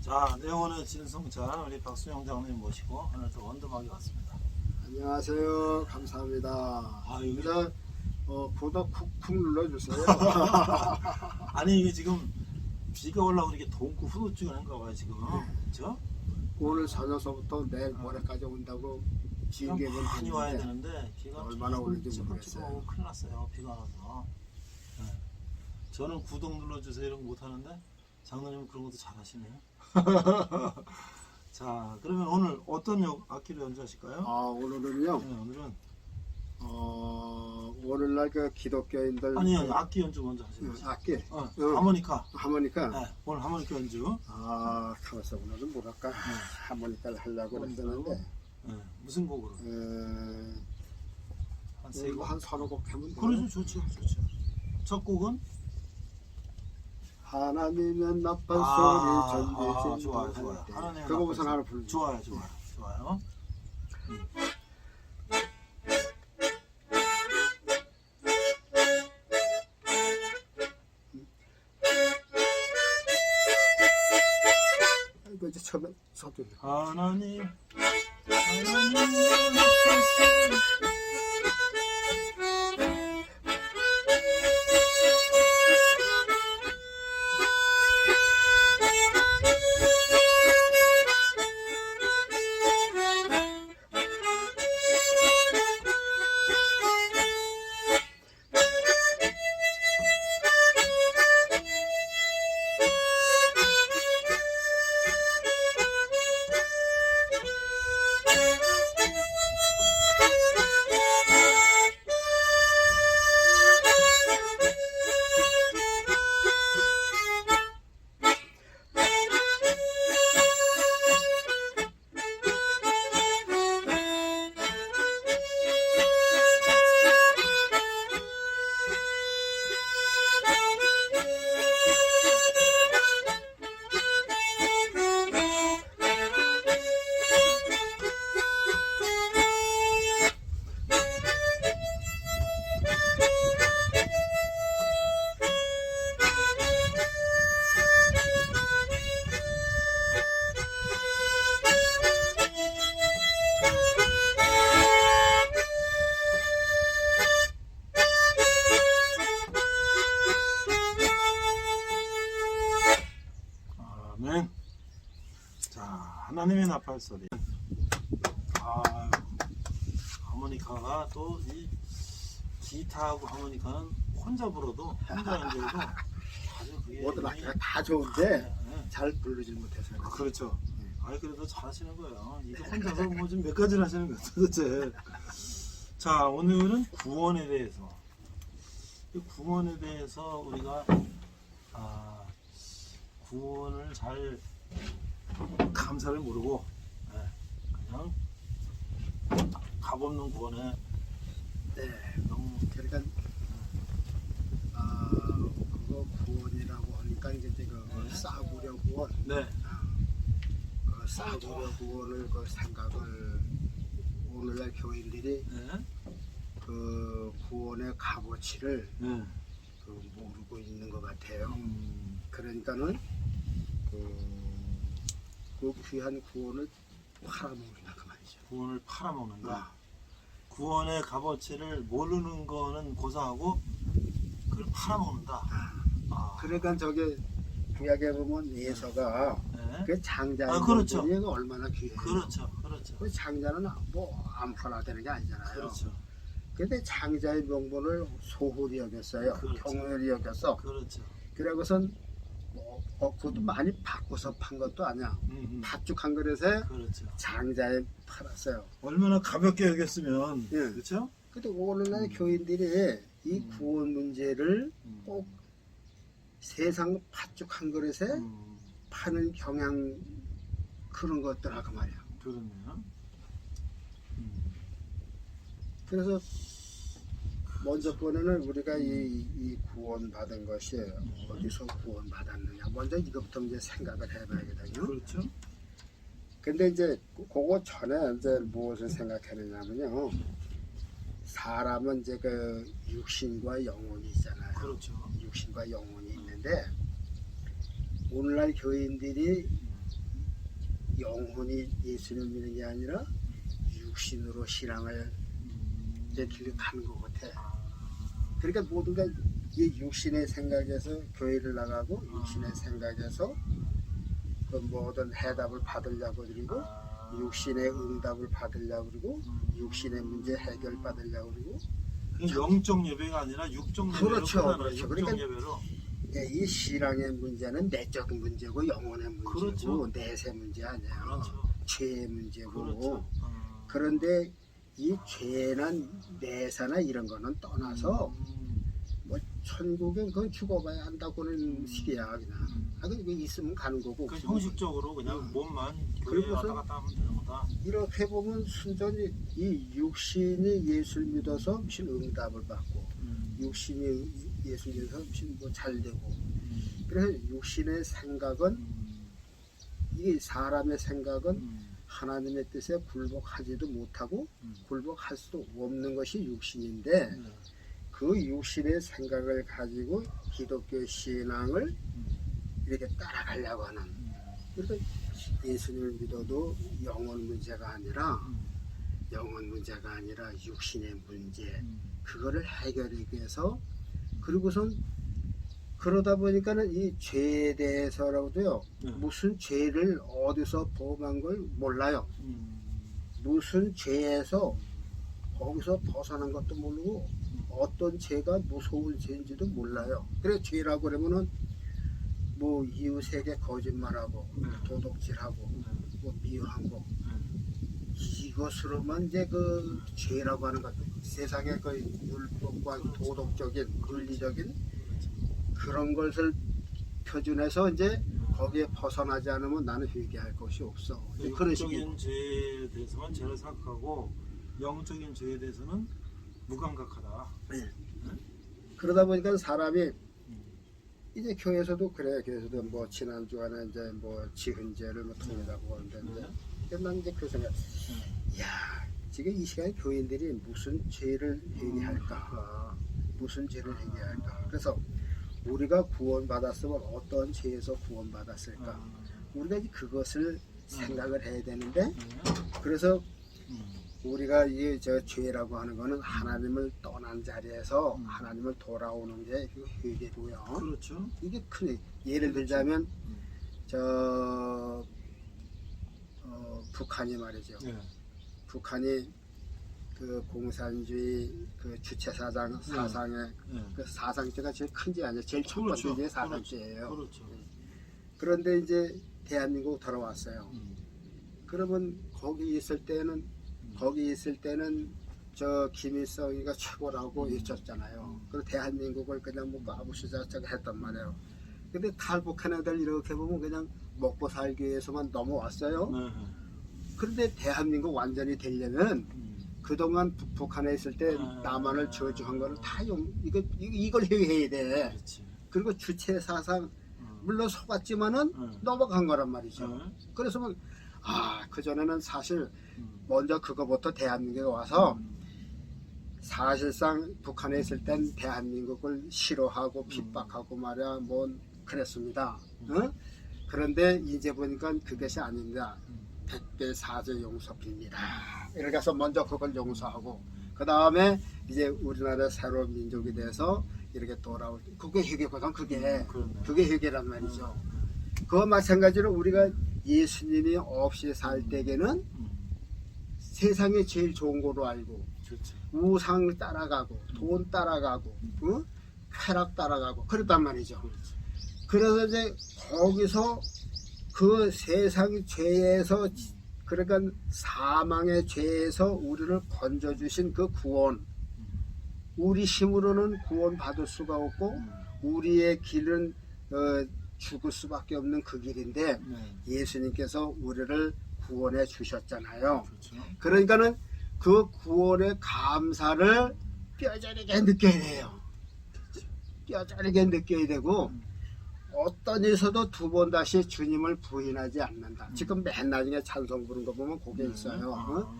자, 내원의 진성찬 우리 박수영 장님 모시고 오늘 또 원더막이 왔습니다. 안녕하세요. 감사합니다. 여기 구독 쿡쿡 눌러주세요. 아니 이게 지금 비가 올라오고 이렇게 동구 후두증을 한가 봐요 지금. 그렇죠? 오늘 저녁서부터 내일 모레까지 온다고 비가 징계는 많이 와야 했는데 되는데 비가 얼마나 오는지 조금 모르겠어요. 큰일 났어요. 비가 와서. 네. 저는 구독 눌러주세요 이런 거 못하는데 장로님은 그런 것도 잘하시네요. 자, 그러면 오늘 어떤 악기를 연주하실까요? 오늘은요. 네, 오늘은 오늘날 그 기독교인들 아니요, 악기 연주 먼저 하시죠. 악기 하모니카. 하모니카. 네, 오늘 하모니카 연주. 가만있어. 오늘은 뭐랄까 하모니카를 하려고 했었는데 네, 무슨 곡으로? 한 세 곡. 한 서너 곡 하면 돼요. 그래도 좋죠. 첫 곡은 하나님은 나쁜 소리 전해진 좋아요. 하나님은 그거 우선 나쁜 하나 불러. 좋아요. 이거 이제 처음에 서두. 하나님 아멘. 자, 하나님의 나팔 소리. 하모니카가 또 이 기타하고 하모니카는 혼자 불어도 혼자 연주해도 아주 그게 모든 악기가 다 좋은데 네. 잘 부르질 못해서 그렇죠. 그래도 잘하시는 거예요. 이게 혼자서 뭐 좀 몇 가지를 하시는 거예요, 도대체. 자, 오늘은 구원에 대해서. 이 구원에 대해서 우리가 구원을 잘 감사를 모르고 그냥 값없는 구원에 너무 그러니까 그거 구원이라고 하니까 이제 그 싸구려 구원, 네. 그 싸구려 구원을 그 생각을 오늘날 교인들이 네. 그 구원의 값어치를 네. 그 모르고 있는 것 같아요. 그러니까는 그 귀한 구원을 팔아먹는다 그 말이죠. 구원을 팔아먹는다. 구원의 값어치를 모르는 거는 고사하고 그걸 팔아먹는다. 그러니까 저게 구약에 보면 예서가 네. 그 장자의 그렇죠. 명분이 얼마나 귀해요. 그렇죠. 그 장자는 뭐 아무나 되는 게 아니잖아요. 그렇죠. 근데 장자의 명분을 소홀히 여겼어요. 그렇죠. 경홀히 여겼어. 그렇죠. 그러고선 그것도 많이 바꿔서 판 것도 아니야. 팥죽한 그릇에 그렇죠. 장자에 팔았어요. 얼마나 가볍게 여겼으면 예. 그렇죠? 근데 오늘날 교인들이 이 구원 문제를 꼭 세상 팥죽 한 그릇에 파는 경향 그런 것들하고 말이야. 그렇네요. 그래서 먼저 번에는 우리가 이 구원 받은 것이 어디서 구원 받았느냐 먼저 이것부터 이제 생각을 해봐야겠거든요. 그렇죠. 근데 이제 그거 전에 이제 무엇을 생각하느냐면요. 사람은 이제 그 육신과 영혼이 있잖아요. 그렇죠. 육신과 영혼이 있는데 오늘날 교인들이 영혼이 예수를 믿는 게 아니라 육신으로 신앙을 이제 길을 가는 것 같아. 그러니까 모두가 이 육신의 생각에서 교회를 나가고 육신의 생각에서 그 모든 해답을 받으려고 그리고 육신의 응답을 받으려고 그러고 육신의 문제 해결 받으려고 그러고 영적 예배가 아니라 육적 예배로 그렇죠, 끝나는 그렇죠. 육적 그러니까 예배로. 이 신앙의 문제는 내적 문제고 영혼의 문제고 그렇죠. 내세 문제 아니에요. 그렇죠. 죄의 문제고. 그렇죠. 그런데 이 죄나 내사나 이런 거는 떠나서 뭐 천국에 그건 죽어봐야 한다고는 식이야 그냥. 그거 있으면 가는 거고. 그 없으면 형식적으로 그냥 몸만 교회에 그리고서 왔다 갔다 하면 되는 거다. 이렇게 보면 순전히 이 육신이 예수를 믿어서 무슨 응답을 받고 육신이 예수 믿어서 무슨 뭐 잘 되고 그래서 육신의 생각은 이게 사람의 생각은 하나님의 뜻에 굴복하지도 못하고 굴복할 수도 없는 것이 육신인데 그 육신의 생각을 가지고 기독교 신앙을 이렇게 따라가려고 하는 그러니까 예수님을 믿어도 영혼 문제가 아니라 육신의 문제 그거를 해결하기 위해서 그리고선 그러다 보니까는 이 죄에 대해서라도요 무슨 죄를 어디서 범한 걸 몰라요. 무슨 죄에서 거기서 벗어난 것도 모르고 어떤 죄가 무서운 죄인지도 몰라요. 그래서 죄라고 그러면은 뭐 이웃에게 거짓말하고 도둑질하고 뭐 미워한 거 이것으로만 이제 그 죄라고 하는 것 세상의 그 율법과 도덕적인 윤리적인 그런 것을 표준해서 이제 거기에 벗어나지 않으면 나는 회개할 것이 없어. 이제 그런 식의 영적인 죄에 대해서만 죄를 생각하고 영적인 죄에 대해서는 무감각하다. 그러다 보니까 사람이 이제 교회에서도 그래. 교회에서도 뭐 지난 주간에 이제 뭐 지은 죄를 뭐 통일하고 하는데 이제 난 이제 그 생각. 야 지금 이 시간에 교인들이 무슨 죄를 회개할까? 무슨 죄를 회개할까? 그래서 우리가 구원받았으면 어떤 죄에서 구원받았을까? 우리가 이제 그것을 생각을 해야 되는데 그래서 우리가 이 저 죄라고 하는 거는 하나님을 떠난 자리에서 하나님을 돌아오는 게 회개고요. 그렇죠. 이게 큰 예를 들자면 저 북한이 말이죠. 북한이 그 공산주의 그 주체 사상의 그 사상죄가 제일 큰지 아니에요. 제일 첫 번째 게 사상죄예요. 그렇죠. 그런데 이제 대한민국 돌아왔어요. 그러면 거기 있을 때는 저 김일성이가 최고라고 외쳤잖아요. 그리고 대한민국을 그냥 뭐 아부수자처럼 했단 말이에요. 근데 탈북한 애들 이렇게 보면 그냥 먹고 살기 위해서만 넘어왔어요. 그런데 대한민국 완전히 되려면 그동안 북한에 있을 때 남한을 저주한 거를 다 이걸 해야 돼. 그렇지. 그리고 주체 사상 물론 속았지만은 넘어간 거란 말이죠. 그래서 그 전에는 사실 먼저 그거부터 대한민국에 와서 사실상 북한에 있을 땐 대한민국을 싫어하고 핍박하고 말이야 뭐 그랬습니다. 그런데 이제 보니까 그것이 아닙니다. 백배 사죄 용서입니다. 이렇게 해서 먼저 그걸 용서하고 그 다음에 이제 우리나라 새로운 민족이 돼서 이렇게 돌아올 때 그게 회개거든. 그게 회개란 말이죠. 그와 마찬가지로 우리가 예수님이 없이 살 때에는 세상에 제일 좋은 거로 알고 그렇죠. 우상 따라가고 돈 따라가고 쾌락 따라가고 그랬단 말이죠. 그래서 이제 거기서 그 세상 죄에서 그러니까 사망의 죄에서 우리를 건져주신 그 구원 우리 힘으로는 구원 받을 수가 없고 우리의 길은 죽을 수밖에 없는 그 길인데 예수님께서 우리를 구원해 주셨잖아요. 그렇죠. 그러니까는 그 구원의 감사를 뼈저리게 느껴야 돼요. 뼈저리게 느껴야 되고 어떤 일서도 두 번 다시 주님을 부인하지 않는다. 지금 맨 나중에 찬송 부른 거 보면 그게 있어요.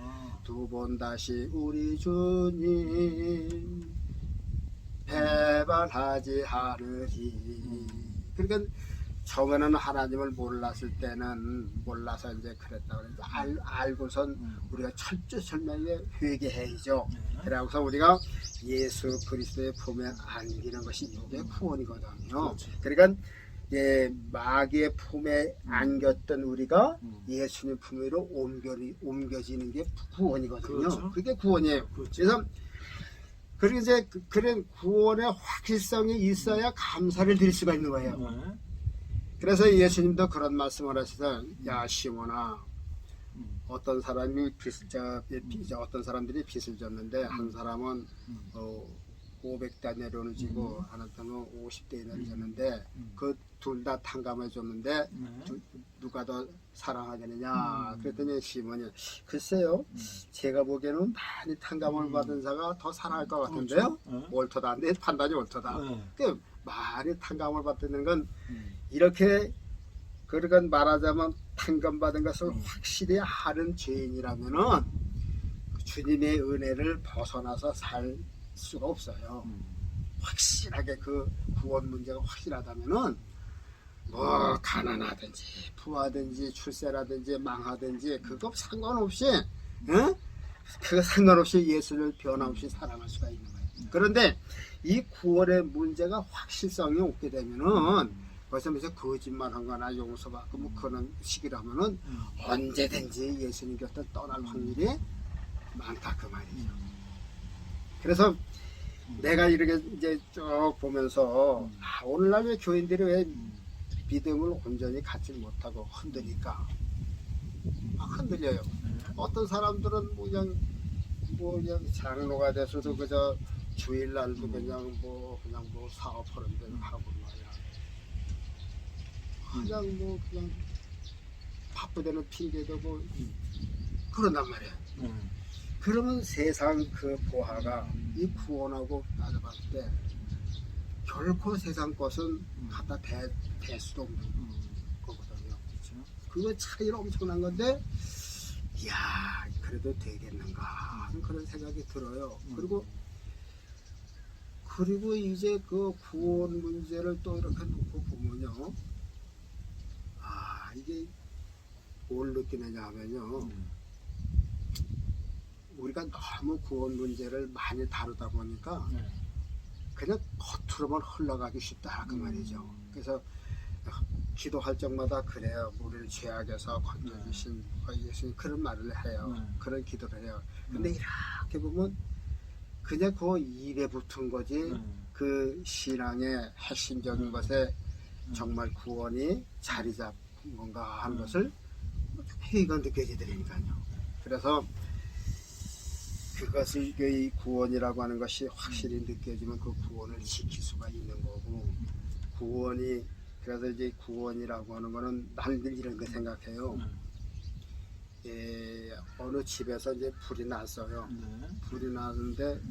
두 번 다시 우리 주님 배반하지 않으리. 그러니까 처음에는 하나님을 몰랐을 때는 몰라서 이제 그랬다 그랬는데 알고선 우리가 철저철명하게 회개해야죠. 네. 그래서 우리가 예수 그리스도의 품에 안기는 것이 이게 구원이거든요. 그렇죠. 그러니까 마귀의 품에 안겼던 우리가 음. 예수님 품으로 옮겨지는 게 구원이거든요. 그렇죠. 그게 구원이에요. 그렇죠. 그래서 그리고 이제 그런 구원의 확실성이 있어야 감사를 드릴 수가 있는 거예요. 네. 그래서 예수님도 그런 말씀을 하시다. 야 시몬아, 어떤 사람이 어떤 사람들이 빚을 졌는데 한 사람은 500데나리온을 지고 한 사람은 50데나리온을 졌는데 그 둘 다 탕감해 줬는데 네. 누가 더 사랑하겠느냐? 그랬더니 시몬이 글쎄요, 제가 보기에는 많이 탕감을 받은 자가 더 사랑할 것 같은데요. 그렇죠. 네. 옳도다. 내 판단이 옳도다. 네. 그 많이 탕감을 받는 건 이렇게 그러니까 말하자면 탕감받은 것을 확실히 아는 죄인이라면은 주님의 은혜를 벗어나서 살 수가 없어요. 확실하게 그 구원 문제가 확실하다면은 뭐 가난하든지 부하든지 출세라든지 망하든지 그거 상관없이 그거 상관없이 예수를 변함없이 사랑할 수가 있는 거예요. 그런데 이 구원의 문제가 확실성이 없게 되면은 벌써 거짓말한 거나 용서받고 뭐 그런 식이라면은 언제든지 예수님 곁을 떠날 확률이 많다 그 말이죠. 그래서 내가 이렇게 이제 쭉 보면서 오늘날 왜 교인들이 왜 믿음을 온전히 갖지 못하고 흔들릴까? 막 흔들려요. 어떤 사람들은 뭐 그냥 장로가 돼서도 그저 주일날도 그냥 뭐 사업하는 데는 하고 말이야. 그냥 바쁘다는 핑계대고 그런단 말이야. 그러면 세상 그 보화가 이 구원하고 따져봤을 때 결코 세상 것은 갖다 댈 수도 없는 거거든요. 그렇죠. 그거 차이는 엄청난 건데, 이야, 그래도 되겠는가 하는 그런 생각이 들어요. 그리고 이제 그 구원 문제를 또 이렇게 놓고 보면요. 이게 뭘 느끼느냐 하면요. 우리가 너무 구원 문제를 많이 다루다 보니까 그냥 겉으로만 흘러가기 쉽다 그 말이죠. 그래서 기도할 적마다 그래요. 우리를 죄악에서 건져주신 예수님 그런 말을 해요. 그런 기도를 해요. 근데 이렇게 보면 그냥 그 입에 붙은 거지 그 신앙의 핵심적인 것에 정말 구원이 자리 잡은 건가 하는 것을 회의가 느껴지더라니까요. 그래서 그것을 이 구원이라고 하는 것이 확실히 느껴지면 그 구원을 지킬 수가 있는 거고, 구원이 그래서 이제 구원이라고 하는 거는 나는 이런 거 생각해요. 어느 집에서 이제 불이 났어요. 불이 났는데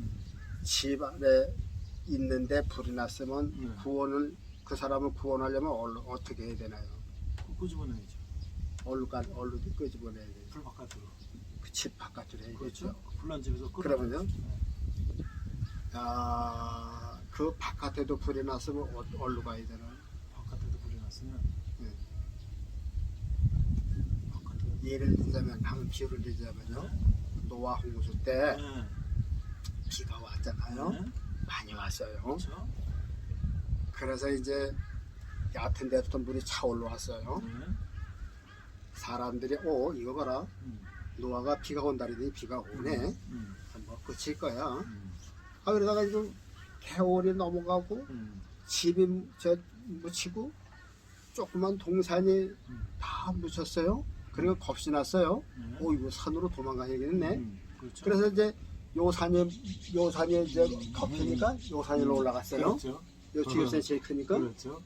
집 안에 있는데 불이 났으면 구원을 그 사람을 구원하려면 어떻게 해야 되나요? 끄집어내야죠. 얼로 끄집어내야 돼요. 불 바깥으로. 그 집 바깥으로 해야겠죠. 그렇죠. 불난 집에서 끌어. 그러면요. 그 바깥에도 불이 났으면 어디로 가야 되나요? 바깥에도 불이 났으면 바깥에. 예를 들자면 한번 비유를 들자면요. 노아 홍수 때 비가 왔잖아요. 많이 왔어요. 그렇죠. 그래서 이제 얕은 데부터 물이 차올라 왔어요. 사람들이 이거 봐라. 노아가 비가 온다더니 비가 오네. 뭐 그칠 거야. 그러다가 좀 개월이 넘어가고 집이 묻히고 조그만 동산이 다 묻혔어요. 그리고 겁이 났어요. 이거 산으로 도망가야겠네. 그렇죠. 그래서 이제 요 산이 이제 덮이니까 요 산으로 올라갔어요. 그렇죠. 요 지구촌이 제일 크니까. 그렇죠.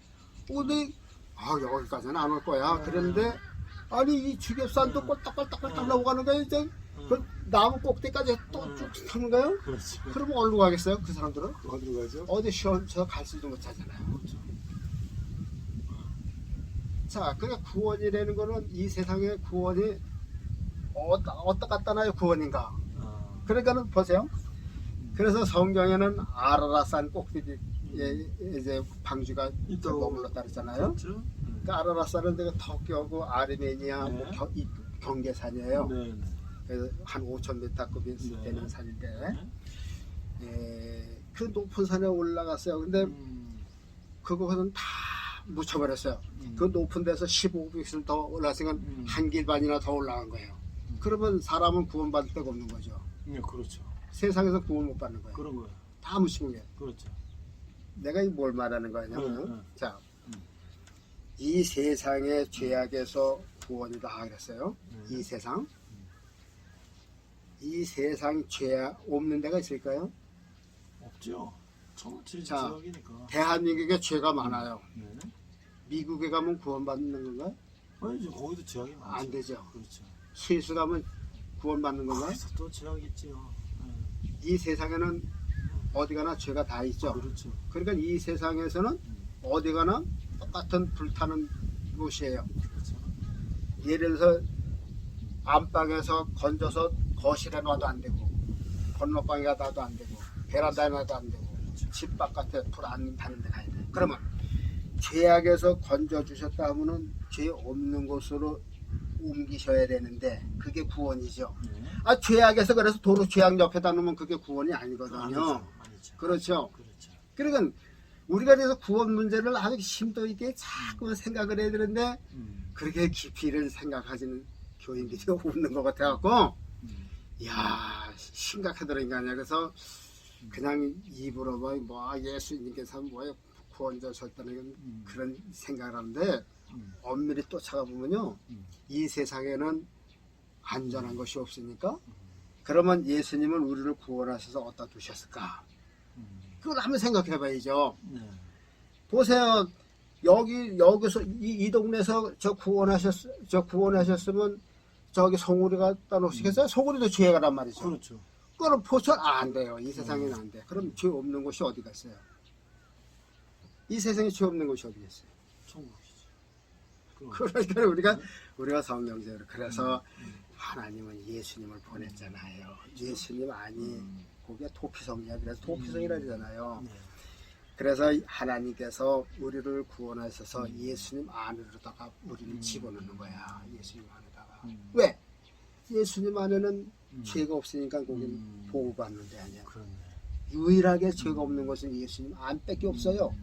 근데 여기까지는 안 올 거야. 그런데 아니 이 주겹산도 꼴딱꼴딱 넘어가는 거예요. 이제 그 나무 꼭대기까지 또 쭉 타는 거예요. 그렇죠. 그러면 어디로 가겠어요? 그 사람들은 어디로 가죠? 어디 쉬어서 갈 수도 못 하잖아요. 그렇죠. 자, 그러니까 구원이라는 거는 이 세상의 구원이 어디다 갖다 놔요 구원인가? 그러니까는 보세요. 그래서 성경에는 아라라산 꼭대기에 이제 방주가 있다고. 머물렀다 그랬잖아요. 그렇죠. 그 아라라사는 데가 터키하고 아르메니아 네. 경계산이에요. 네. 그래서 한 5,000m급이 네. 되는 산인데 네. 그 높은 산에 올라갔어요. 근데 그거는 다 묻혀버렸어요. 그 높은 데서 1500을 더 올라갔으니까 한 길 반이나 더 올라간 거예요. 그러면 사람은 구원받을 데가 없는 거죠. 네, 그렇죠. 세상에서 구원 못 받는 거예요. 그런 거예요. 다 묻힌 게. 그렇죠. 내가 뭘 말하는 거냐면 네, 네. 자, 이 세상의 죄악에서 구원이다 그랬어요. 네. 이 세상. 이 세상 죄악 없는 데가 있을까요? 없죠. 전체 자, 지역이니까. 대한민국에 죄가 많아요. 네. 미국에 가면 구원받는 건가요? 아니죠. 거기도 지역이 많죠. 안 되죠. 그렇죠. 스위스 가면 구원받는 건가요? 거기서 또 지역이 있지요. 네. 이 세상에는 어디 가나 죄가 다 있죠. 그렇죠. 그러니까 이 세상에서는 어디 가나 똑같은 불타는 곳이에요. 그렇죠. 예를 들어서 안방에서 건져서 거실에 놔도 안 되고 건너방에 놔도 안 되고 베란다에 놔도 안 되고 집 바깥에 불 안 타는 데 가야 돼. 그러면 죄악에서 건져주셨다 하면은 죄 없는 곳으로 옮기셔야 되는데 그게 구원이죠. 네. 아 죄악에서 그래서 도로 죄악 옆에다 놓으면 그게 구원이 아니거든요. 아니죠. 그렇죠. 그렇죠. 그러니까 우리가 그래서 구원 문제를 아주 심도 있게 자꾸 생각을 해야 되는데 그렇게 깊이를 생각하시는 교인들이 없는 것 같아갖고 이야 심각하더라니까. 그래서 그냥 입으로 뭐 예수님께서 뭐에 구원자셨다는 그런 생각을 하는데 엄밀히 또 찾아보면요 이 세상에는 안전한 것이 없으니까 그러면 예수님은 우리를 구원하셔서 어디다 두셨을까? 그걸 한번 생각해 봐야죠. 네. 보세요. 여기서 이 동네에서 저 구원하셨으면 저기 송우리가 따놓으시겠어요? 송우리도 죄가란 말이죠. 그렇죠. 그거는 포천 안 돼요. 이 세상에는 안 돼. 그럼 죄 없는 곳이 어디가 있어요? 이 세상에 죄 없는 곳이 어디 있어요? 천국이죠. 그러니까 우리가 성경적으로 그래서 하나님은 예수님을 보냈잖아요. 예수님 아니 그게 도피성이야. 그래서 도피성이라 그러잖아요. 네. 그래서 하나님께서 우리를 구원하셔서 예수님 안으로다가 우리를 집어넣는 거야. 예수님 안에다가. 왜? 예수님 안에는 죄가 없으니까 거기는 보호받는 데 아니야. 그렇네. 유일하게 죄가 없는 것은 예수님 안밖에 없어요.